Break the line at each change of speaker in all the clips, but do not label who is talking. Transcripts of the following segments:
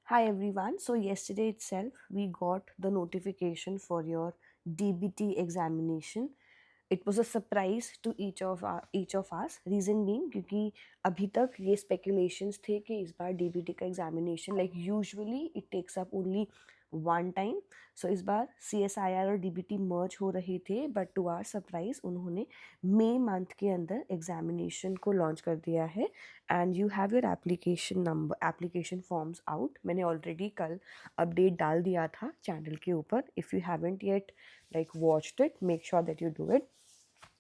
Hi everyone. So yesterday itself we got the notification for your DBT examination. It was a surprise to each of us. Reason being क्योंकि अभी तक ये speculations थे कि इस बार DBT का examination like usually it takes up only one time. So इस बार CSIR और DBT merge हो रहे थे but to our surprise उन्होंने मई मंथ के अंदर एग्जामिनेशन को लॉन्च कर दिया है and you have your application forms out. मैंने ऑलरेडी कल अपडेट डाल दिया था चैनल के ऊपर. If you haven't yet like watched it, make sure that you do it.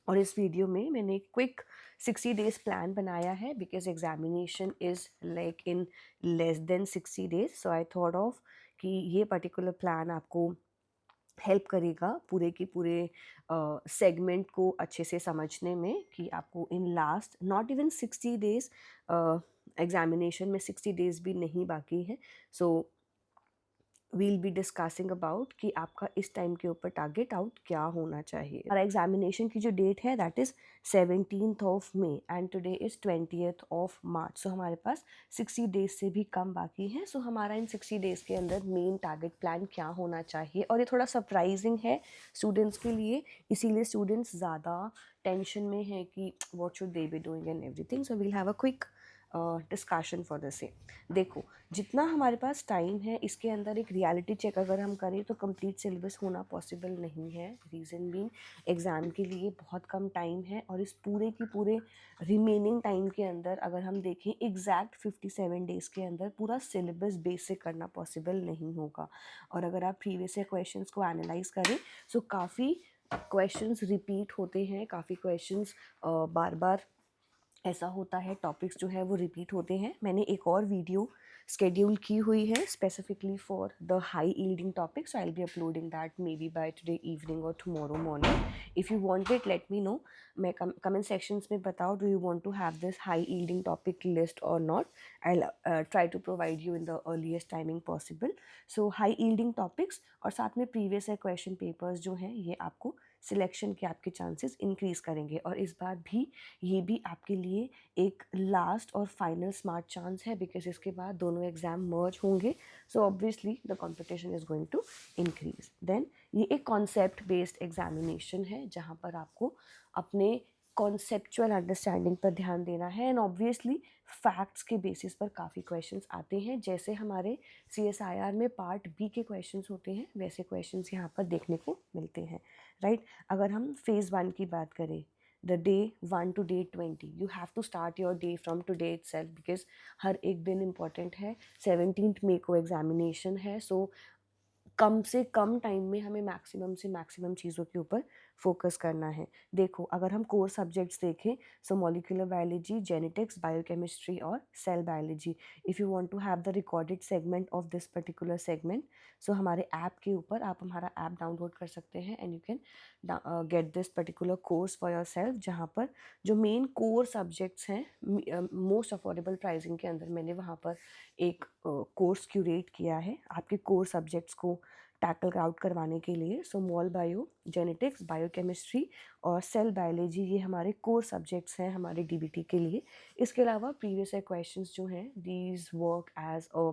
और इस वीडियो में मैंने एक क्विक 60 डेज प्लान बनाया है because examination is like in less than 60 days. So I thought of कि ये पर्टिकुलर प्लान आपको हेल्प करेगा पूरे के पूरे सेगमेंट को अच्छे से समझने में कि आपको in last not even 60 days, examination में 60 डेज भी नहीं बाकी है. So we'll be discussing about कि आपका इस टाइम के ऊपर टारगेट आउट क्या होना चाहिए. हमारा एग्जामिनेशन की जो डेट है that is 17th of May and today is 20th of March. So हमारे पास 60 डेज से भी कम बाकी है. सो हमारा इन 60 डेज के अंदर मेन टारगेट प्लान क्या होना चाहिए. और ये थोड़ा सरप्राइजिंग है स्टूडेंट्स के लिए, इसीलिए स्टूडेंट्स ज़्यादा टेंशन में है कि what should they be doing and everything. So we'll have a quick discussion for the same. देखो, जितना हमारे पास टाइम है इसके अंदर एक रियलिटी चेक अगर हम करें तो कंप्लीट सिलेबस होना पॉसिबल नहीं है. रीज़न बीइंग एग्ज़ाम के लिए बहुत कम टाइम है और इस पूरे की पूरे रिमेनिंग टाइम के अंदर अगर हम देखें एग्जैक्ट 57 डेज़ के अंदर पूरा सिलेबस बेसिक करना पॉसिबल नहीं होगा. और अगर आप प्रीवियस ईयर क्वेश्चंस को एनालाइज करें सो काफ़ी क्वेश्चंस रिपीट होते हैं, काफ़ी क्वेश्चंस बार बार ऐसा होता है, टॉपिक्स जो है वो रिपीट होते हैं. मैंने एक और वीडियो स्केड्यूल की हुई है specifically for the high yielding topic. So I will be uploading that may be by today evening और tomorrow morning. If you want it let me know. मैं कमेंट सेक्शंस में बताओ do you want to have this high yielding topic list और not. I try to provide you in the earliest timing possible. So high yielding topics और साथ में previous year question papers जो हैं ये आपको सिलेक्शन के आपके चांसेस इंक्रीज़ करेंगे. और इस बार भी ये भी आपके लिए एक लास्ट और फाइनल स्मार्ट चांस है बिकॉज इसके बाद दोनों एग्ज़ाम मर्ज होंगे. So obviously the competition is going to increase. Then ये एक कॉन्सेप्ट बेस्ड एग्जामिनेशन है जहाँ पर आपको अपने कॉन्सेप्चुअल अंडरस्टैंडिंग पर ध्यान देना है एंड ऑब्वियसली फैक्ट्स के बेसिस पर काफ़ी क्वेश्चंस आते हैं. जैसे हमारे CSIR में पार्ट बी के क्वेश्चंस होते हैं वैसे क्वेश्चंस यहाँ पर देखने को मिलते हैं, राइट. अगर हम फेज़ 1 की बात करें, the day 1 to day 20, you have to start your day from today itself because हर एक दिन इम्पॉर्टेंट है. 17th मई को एग्जामिनेशन है. सो कम से कम टाइम में हमें मैक्सिमम से मैक्सिमम चीज़ों के ऊपर फोकस करना है. देखो, अगर हम कोर सब्जेक्ट्स देखें so molecular biology, genetics, biochemistry और cell biology. If you want to have the recorded segment of this particular segment so हमारे ऐप के ऊपर आप हमारा ऐप डाउनलोड कर सकते हैं and you can get this particular course for your self. जहाँ पर जो मेन कोर सब्जेक्ट्स हैं मोस्ट अफोर्डेबल प्राइसिंग के अंदर मैंने वहाँ पर एक कोर्स क्यूरेट किया है आपके कोर सब्जेक्ट्स को टैकल आउट करवाने के लिए. सो मॉल बायो, जेनेटिक्स, बायोकेमिस्ट्री और सेल बायोलॉजी ये हमारे कोर सब्जेक्ट्स हैं हमारे DBT के लिए. इसके अलावा प्रीवियस ईयर क्वेश्चंस जो हैं these work as a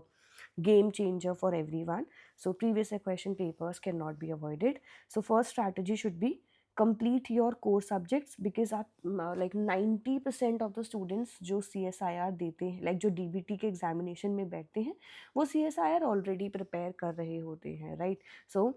game changer for everyone. So previous year question papers cannot be avoided. So first strategy should be complete your core subjects because आप like 90% of the students जो CSIR देते हैं like जो DBT के examination में बैठते हैं वो CSIR already prepare कर रहे होते हैं, right. So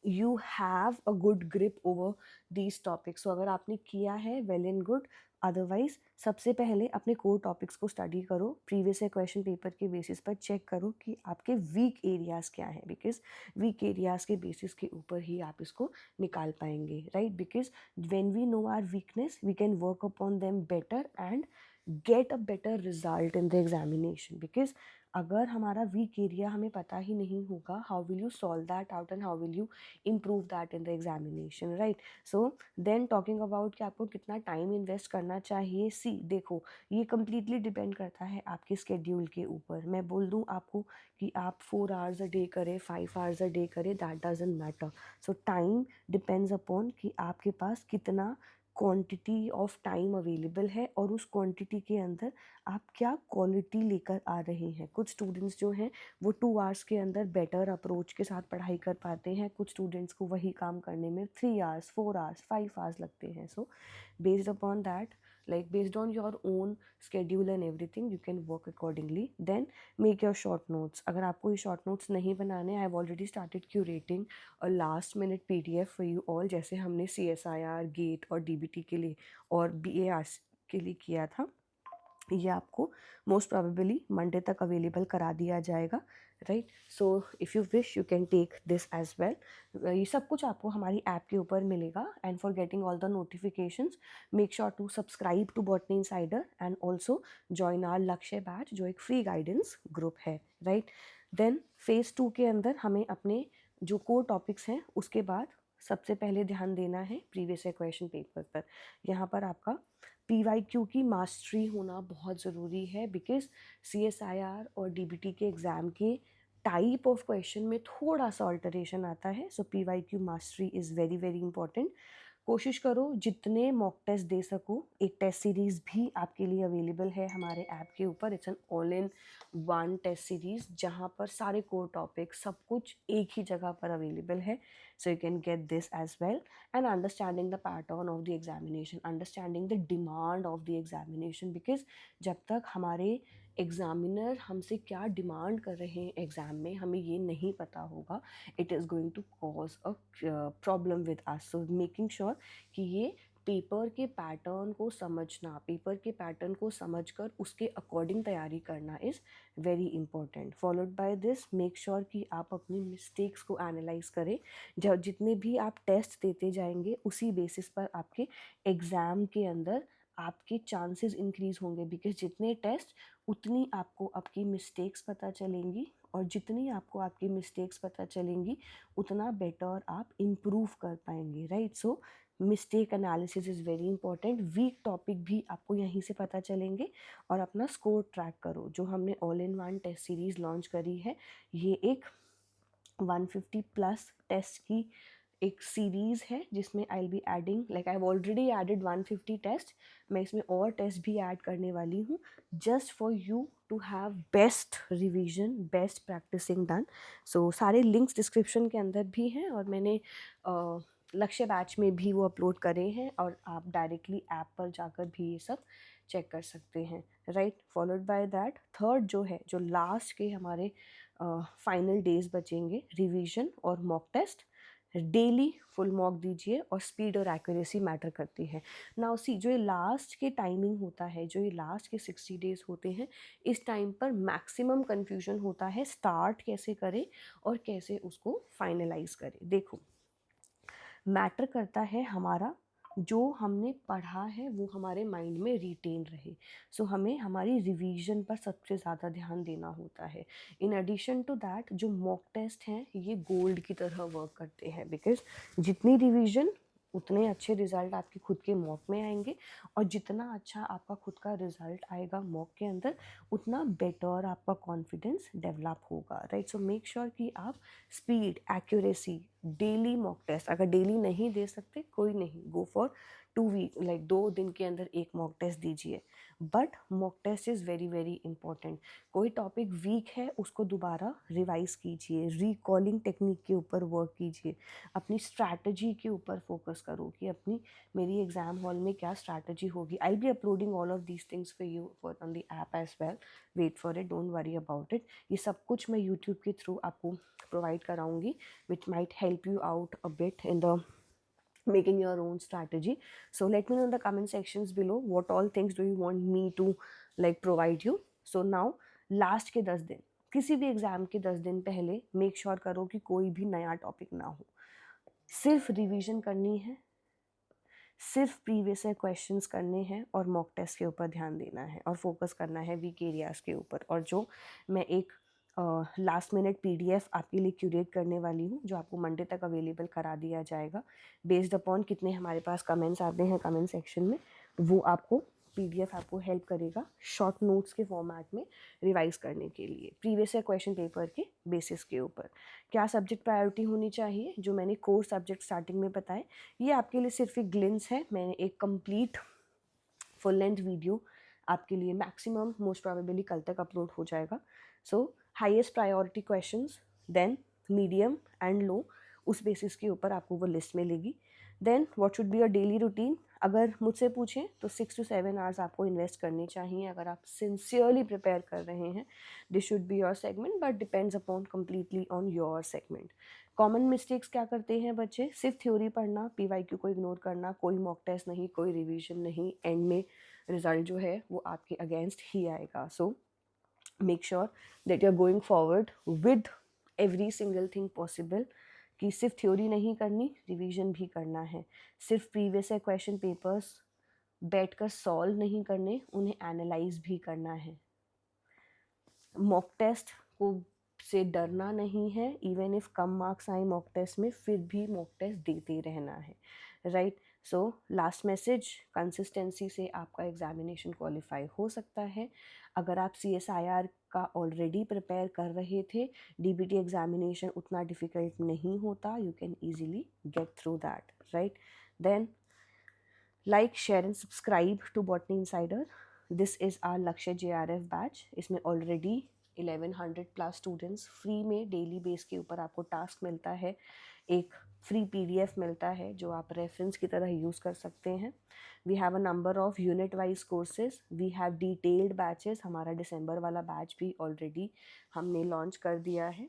you have a good grip over these topics. So अगर आपने किया है वेल एंड गुड, अदरवाइज सबसे पहले अपने कोर टॉपिक्स को स्टडी करो. प्रीवियस ईयर क्वेश्चन पेपर के बेसिस पर चेक करो कि आपके वीक एरियाज़ क्या हैं बिकॉज वीक एरियाज़ के बेसिस के ऊपर ही आप इसको निकाल पाएंगे, right. Because when we know our weakness we can work upon them better and get a better result in the examination. Because अगर हमारा वीक एरिया हमें पता ही नहीं होगा how will you solve that out and how will you improve that in the examination, right. So then talking about कि आपको कितना टाइम इन्वेस्ट करना चाहिए. सी देखो, ये कम्प्लीटली डिपेंड करता है आपके स्केड्यूल के ऊपर. मैं बोल दूँ आपको कि आप 4 hours अ डे करें, 5 hours अ डे करें, that doesn't matter. So time depends upon कि आपके पास कितना क्वांटिटी ऑफ टाइम अवेलेबल है और उस क्वांटिटी के अंदर आप क्या क्वालिटी लेकर आ रहे हैं। कुछ स्टूडेंट्स जो हैं वो 2 आवर्स के अंदर बेटर अप्रोच के साथ पढ़ाई कर पाते हैं, कुछ स्टूडेंट्स को वही काम करने में 3 आवर्स 4 आवर्स 5 आवर्स लगते हैं। सो based upon that, like based on your own schedule and everything, you can work accordingly. Then make your short notes. अगर आपको ये short notes नहीं बनाने, I have already started curating a last minute PDF for you all, जैसे हमने CSIR, GATE और DBT के लिए और BARC के लिए किया था। ये आपको मोस्ट प्रोबेबली मंडे तक अवेलेबल करा दिया जाएगा, right. So if you wish you can take this as well. ये सब कुछ आपको हमारी ऐप के ऊपर मिलेगा। And for getting all the notifications, make sure to subscribe to Botany Insider and also join our Lakshya batch, जो एक फ्री गाइडेंस ग्रुप है, राइट। देन फेज़ 2 के अंदर हमें अपने जो कोर टॉपिक्स हैं उसके बाद सबसे पहले ध्यान देना है प्रीवियस ईयर क्वेश्चन पेपर पर। यहाँ पर आपका PYQ की मास्टरी होना बहुत ज़रूरी है, बिकॉज CSIR और DBT के एग्ज़ाम के टाइप ऑफ क्वेश्चन में थोड़ा सा ऑल्टरेशन आता है। सो PYQ mastery is very very important. कोशिश करो जितने मॉक टेस्ट दे सको। एक टेस्ट सीरीज़ भी आपके लिए अवेलेबल है हमारे ऐप के ऊपर। It's an all in one test series जहाँ पर सारे कोर टॉपिक सब कुछ एक ही जगह पर अवेलेबल है। So you can get this as well. And understanding the pattern of the examination, understanding the demand of the examination, because जब तक हमारे एग्जामिनर हमसे क्या डिमांड कर रहे हैं एग्ज़ाम में हमें ये नहीं पता होगा, it is going to cause a problem with us. So making sure कि ये पेपर के पैटर्न को समझना, पेपर के पैटर्न को समझकर उसके अकॉर्डिंग तैयारी करना is very important. Followed by this, make sure कि आप अपनी मिस्टेक्स को एनालाइज करें। जब जितने भी आप टेस्ट देते जाएंगे उसी बेसिस पर आपके एग्ज़ाम के अंदर आपके चांसेस इंक्रीज़ होंगे, बिकॉज जितने टेस्ट उतनी आपको आपकी मिस्टेक्स पता चलेंगी, और जितनी आपको आपकी मिस्टेक्स पता चलेंगी उतना बेटर आप इम्प्रूव कर पाएंगे, right. So mistake analysis is very important. Weak topic भी आपको यहीं से पता चलेंगे। और अपना स्कोर ट्रैक करो। जो हमने all in one test series launch करी है, ये एक 150+ टेस्ट की एक सीरीज़ है जिसमें I will be adding, like I have already added 150 test, मैं इसमें और टेस्ट भी ऐड करने वाली हूँ, just for you to have best revision, best practicing done. So सारे लिंक्स डिस्क्रिप्शन के अंदर भी हैं और मैंने लक्ष्य बैच में भी वो अपलोड करे हैं, और आप डायरेक्टली ऐप पर जाकर भी ये सब चेक कर सकते हैं, right. Followed by that third जो है, जो लास्ट के हमारे फाइनल डेज बचेंगे, रिवीजन और mock test. Daily full mock दीजिए, और स्पीड और एक्यूरेसी मैटर करती है। नाउ सी, जो ये लास्ट के टाइमिंग होता है, जो ये लास्ट के 60 डेज होते हैं, इस टाइम पर मैक्सिमम कन्फ्यूजन होता है स्टार्ट कैसे करें और कैसे उसको फाइनलाइज करें। देखो, मैटर करता है हमारा जो हमने पढ़ा है वो हमारे माइंड में रिटेन रहे। सो हमें हमारी रिवीजन पर सबसे ज़्यादा ध्यान देना होता है। इन एडिशन टू दैट, जो मॉक टेस्ट हैं ये गोल्ड की तरह वर्क करते हैं, बिकॉज जितनी रिवीजन उतने अच्छे रिजल्ट आपके खुद के मॉक में आएंगे, और जितना अच्छा आपका खुद का रिजल्ट आएगा मॉक के अंदर, उतना बेटर आपका कॉन्फिडेंस डेवलप होगा, राइट। सो मेक श्योर कि आप speed, accuracy, daily mock test, अगर डेली नहीं दे सकते कोई नहीं, गो फॉर 2 वीक, लाइक 2 दिन के अंदर एक मॉक टेस्ट दीजिए। But mock test is very very important. कोई टॉपिक वीक है उसको दोबारा रिवाइज कीजिए, रिकॉलिंग टेक्निक के ऊपर वर्क कीजिए, अपनी स्ट्रैटेजी के ऊपर फोकस करो कि अपनी मेरी एग्जाम हॉल में क्या स्ट्रैटेजी होगी। I will be uploading all of these things for you for on the app as well, wait for it, don't worry about it. ये सब कुछ मैं यूट्यूब के थ्रू आपको प्रोवाइड कराऊंगी, which might help you out a bit in the making your own strategy. So let me know in the comment sections below what all things do you want me to like provide you. So now last के 10 दिन, किसी भी exam के 10 दिन पहले make sure करो कि कोई भी नया टॉपिक ना हो। सिर्फ रिवीजन करनी है, सिर्फ प्रीवियस ईयर क्वेश्चंस करने हैं, और मॉक टेस्ट के ऊपर ध्यान देना है, और फोकस करना है वीक एरियाज़ के ऊपर। और जो मैं एक लास्ट मिनट PDF आपके लिए क्यूरेट करने वाली हूँ, जो आपको मंडे तक अवेलेबल करा दिया जाएगा, बेस्ड अपॉन कितने हमारे पास कमेंट्स आते हैं कमेंट सेक्शन में, वो आपको PDF आपको हेल्प करेगा शॉर्ट नोट्स के फॉर्मेट में रिवाइज करने के लिए प्रीवियस ईयर क्वेश्चन पेपर के बेसिस के ऊपर। क्या सब्जेक्ट प्रायोरिटी होनी चाहिए, जो मैंने कोर सब्जेक्ट स्टार्टिंग में बताए, ये आपके लिए सिर्फ एक ग्लिम्स है। मैंने एक कंप्लीट फुल लेंथ वीडियो आपके लिए मैक्सिमम मोस्ट प्रोबेबली कल तक अपलोड हो जाएगा। So highest priority questions, then medium and low, उस बेसिस के ऊपर आपको वो लिस्ट मिलेगी। Then what should be your daily routine, अगर मुझसे पूछें तो 6 to 7 आवर्स आपको इन्वेस्ट करने चाहिए अगर आप सिंसियरली प्रिपेयर कर रहे हैं। This should be your segment but depends upon completely on your segment. Common mistakes क्या करते हैं बच्चे, सिर्फ थ्योरी पढ़ना, PYQ को इग्नोर करना, कोई मॉक टेस्ट नहीं, कोई रिवीजन नहीं, एंड में रिजल्ट जो है वो आपके अगेंस्ट ही आएगा। So make sure that you are going forward with every single thing possible, कि सिर्फ थ्योरी नहीं करनी, रिवीजन भी करना है। सिर्फ प्रीवियस ईयर क्वेश्चन पेपर्स बैठकर सॉल्व नहीं करने, उन्हें एनालाइज भी करना है। मॉक टेस्ट को से डरना नहीं है, इवन इफ कम मार्क्स आए मॉक टेस्ट में, फिर भी मॉक टेस्ट देते रहना है, right. So last message, consistency से आपका एग्जामिनेशन क्वालिफाई हो सकता है। अगर आप CSIR का ऑलरेडी प्रिपेयर कर रहे थे, DBT एग्जामिनेशन उतना डिफ़िकल्ट नहीं होता, you can easily get through that, right. Then like, share and subscribe to Botany Insider. This is our Lakshya JRF batch. इसमें ऑलरेडी 1100+ स्टूडेंट्स फ्री में डेली बेस के ऊपर आपको टास्क मिलता है, एक फ्री PDF मिलता है जो आप रेफरेंस की तरह यूज़ कर सकते हैं। We have a number of unit wise courses, we have detailed batches. हमारा दिसंबर वाला बैच भी ऑलरेडी हमने लॉन्च कर दिया है।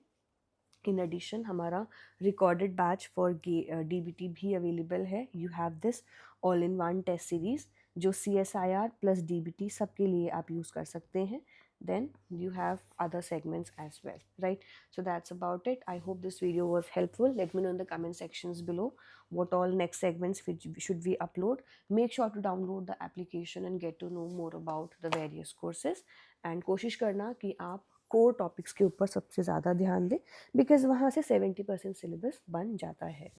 इन एडिशन हमारा रिकॉर्डेड बैच फॉर DBT भी अवेलेबल है। You have this all in one test series जो CSIR प्लस DBT सबके लिए आप यूज़ कर सकते हैं। Then you have other segments as well, right? So that's about it. I hope this video was helpful. Let me know in the comment sections below what all next segments which should we upload. Make sure to download the application and get to know more about the various courses. And कोशिश करना कि आप core topics के ऊपर सबसे ज़्यादा ध्यान दें, बिकॉज वहाँ से 70% सिलेबस बन जाता है।